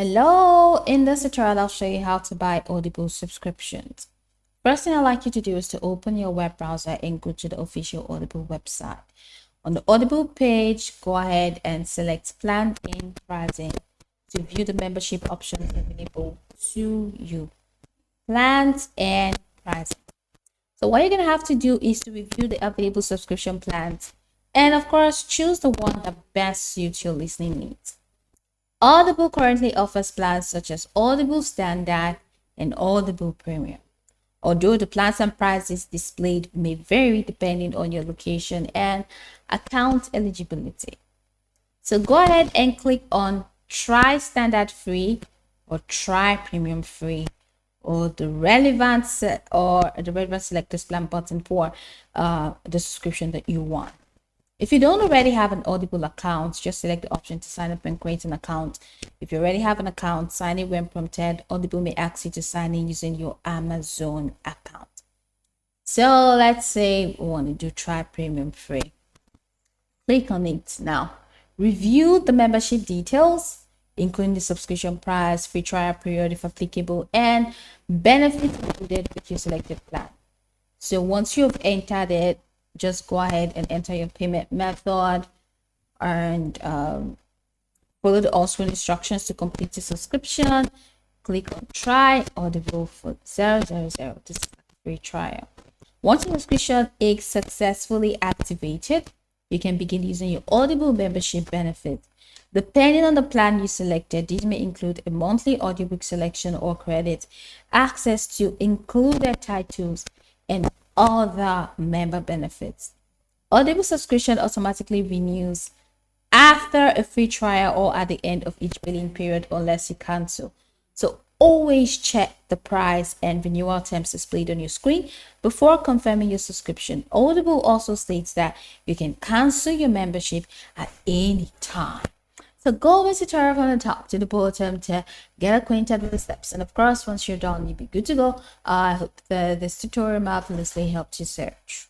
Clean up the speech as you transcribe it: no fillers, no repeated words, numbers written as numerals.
Hello, in this tutorial I'll show you how to buy Audible subscriptions. First thing I'd like you to do is to open your web browser and go to the official Audible website. On the Audible page, go ahead and select Plan and Pricing to view the membership options available to you. Plans and pricing. So what you're going to have to do is to review the available subscription plans and of course choose the one that best suits your listening needs. Audible currently offers plans such as Audible Standard and Audible Premium. Although the plans and prices displayed may vary depending on your location and account eligibility. So go ahead and click on Try Standard Free or Try Premium Free or the relevant select this plan button for the subscription that you want. If you don't already have an Audible account, just select the option to sign up and create an account. If you already have an account, sign in when prompted. Audible may ask you to sign in using your Amazon account. So let's say we want to do Try Premium Free. Click on it now. Review the membership details, including the subscription price, free trial period if applicable, and benefits included with your selected plan. So once you've entered it, just go ahead and enter your payment method and follow the on-screen instructions to complete the subscription. Click on Try Audible for 000. This is a free trial. Once your subscription is successfully activated, you can begin using your Audible membership benefit. Depending on the plan you selected, these may include a monthly audiobook selection or credit, access to included titles, and other member benefits. Audible subscription automatically renews after a free trial or at the end of each billing period unless you cancel. So always check the price and renewal terms displayed on your screen before confirming your subscription. Audible also states that you can cancel your membership at any time. So go over the tutorial from the top to the bottom to get acquainted with the steps. And of course, once you're done, you'll be good to go. I hope that this tutorial marvelously helped you search.